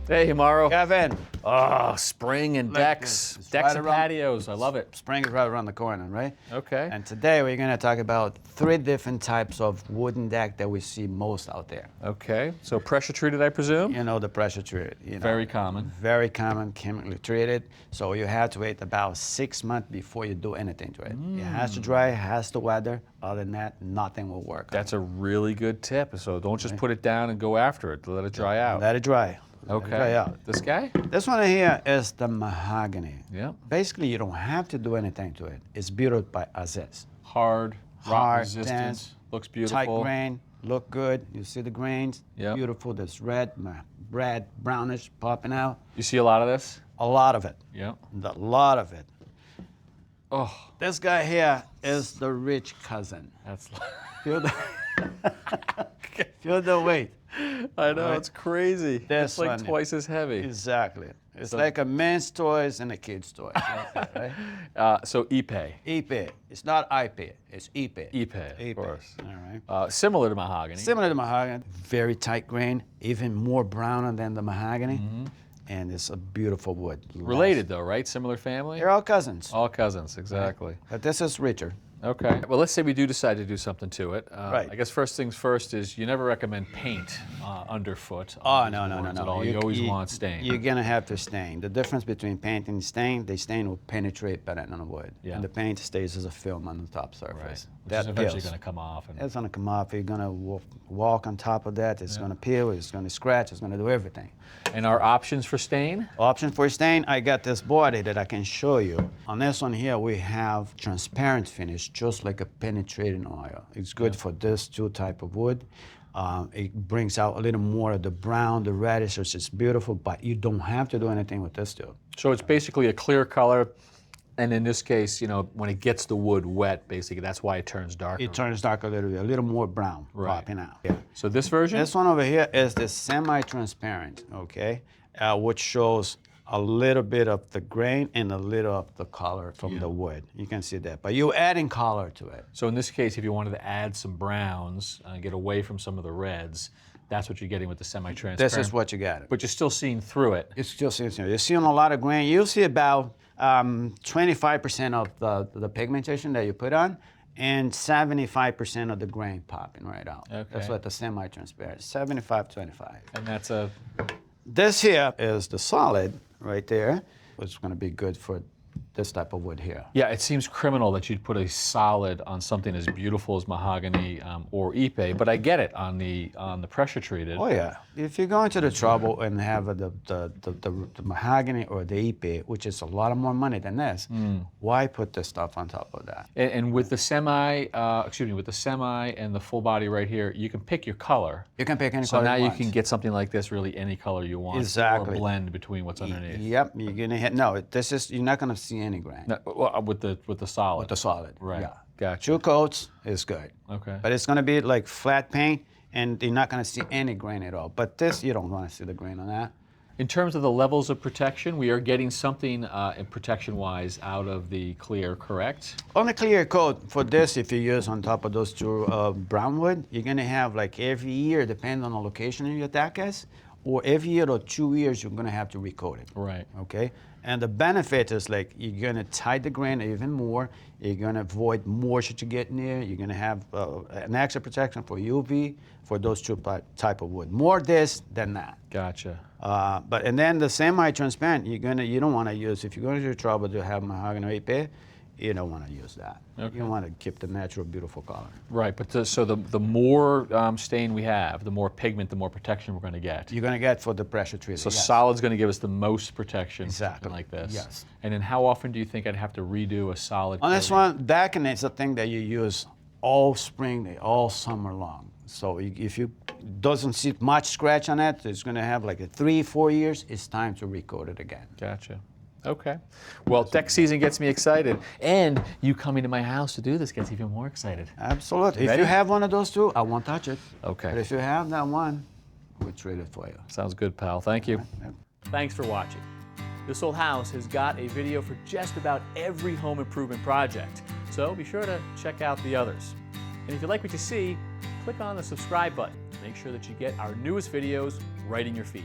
Hey, Mauro. Kevin. Oh, spring and decks. Decks and patios. I love it. Spring is right around the corner, right? Okay. And today we're going to talk about 3 different types of wooden deck that we see most out there. Okay. So pressure treated, I presume? You know, the pressure treated. Very common. Very common, chemically treated. So you have to wait about 6 months before you do anything to it. It has to dry, it has to weather. Other than that, nothing will work. That's a really good tip. So don't just put it down and go after it. Let it dry out. Let it dry. Okay. Dry out. This guy? This one here is the mahogany. Yeah. Basically, you don't have to do anything to it. It's built by as is. Hard, rot Hard, resistance, dense, looks beautiful. Tight grain, look good. You see the grains? Yeah. Beautiful. This red, brownish popping out. You see a lot of this? A lot of it. Yeah. A lot of it. Oh, This guy here is the rich cousin. that's. Feel the, feel the weight. I know, Right. it's crazy. This It's like one. twice as heavy. Exactly. It's So- like a man's toys and a kid's toys. Right? So Ipe. Ipe. It's not Ipe. It's Ipe. Ipe, of course. All right. Similar to mahogany. Similar to mahogany, very tight grain, even more browner than the mahogany, and it's a beautiful wood. Related though, right? Similar family? They're all cousins. All cousins, exactly. But this is richer. Okay. Well, let's say we do decide to do something to it. Right. I guess first things first is you never recommend paint underfoot. Oh, on no, these no, no, boards no. At all. You always want stain. You're going to have to stain. The difference between paint and stain, the stain will penetrate better than the wood. Yeah. And the paint stays as a film on the top surface. Right. Which is eventually going to come off. And It's going to come off. You're going to walk on top of that. It's going to peel. It's going to scratch. It's going to do everything. And our options for stain? Option for stain, I got this body that I can show you. On this one here, we have transparent finish, just like a penetrating oil. It's good for this 2 type of wood. It brings out a little more of the brown, the reddish, which is beautiful, but you don't have to do anything with this too. So it's basically a clear color. And in this case, you know, when it gets the wood wet, basically, that's why it turns darker. It turns dark a little more brown Right. popping out. Yeah. So this version? This one over here is the semi-transparent, okay, which shows a little bit of the grain and a little of the color from the wood. You can see that, but you're adding color to it. So in this case, if you wanted to add some browns, get away from some of the reds, that's what you're getting with the semi-transparent. This is what you got. But you're still seeing through it. It's still seeing. You're seeing a lot of grain. You'll see about 25% of the pigmentation that you put on, and 75% of the grain popping right out. Okay. That's what the semi-transparent. 75-25. And that's a. This here is the solid right there, which is going to be good for this type of wood here. Yeah, it seems criminal that you'd put a solid on something as beautiful as mahogany or Ipe, but I get it on the pressure treated. Oh yeah, if you're going to the trouble and have the mahogany or the Ipe, which is a lot more money than this, why put this stuff on top of that? And with the semi, with the semi and the full body right here, you can pick your color. You can pick any So color now you you want. can get something like this really any color you want. Exactly. Or a blend between what's underneath. Yep, you're gonna hit. No, this is you're not gonna see any grain No, well, with the solid. with the solid. Right. Yeah. Gotcha. 2 coats is good. Okay. But it's gonna be like flat paint, and you're not gonna see any grain at all. But this, you don't want to see the grain on that. In terms of the levels of protection, we are getting something protection-wise out of the clear, correct? On the clear coat for this, if you use on top of those 2 brown wood, you're gonna have like every year, depending on the location in your deck is, or every year or 2 years, you're gonna have to recoat it. Right. Okay? And the benefit is like you're gonna tie the grain even more. You're gonna avoid moisture to get near. You're gonna have an extra protection for UV for those 2 type of wood. More this than that. Gotcha. And then the semi-transparent, you don't want to use. If you're going to trouble to have mahogany or Ipe, you don't want to use that. Okay. You want to keep the natural, beautiful color. Right, but so the more stain we have, the more pigment, the more protection we're going to get. You're going to get for the pressure treated. So yes. solid's going to give us the most protection. Exactly. Something like this. Yes. And then how often do you think I'd have to redo a solid? On this coating? one, decking is a thing that you use all spring, all summer long. So if you doesn't see much scratch on it, it's going to have like 3-4 years. It's time to recoat it again. Gotcha. Okay. Well, deck season gets me excited, and you coming to my house to do this gets even more excited. Absolutely. If Ready? you have one of those 2, I won't touch it. Okay. But if you have that one, we'll trade it for you. Sounds good, pal. Thank you. Yep. Thanks for watching. This Old House has got a video for just about every home improvement project, so be sure to check out the others. And if you like what you see, click on the subscribe button to make sure that you get our newest videos right in your feed.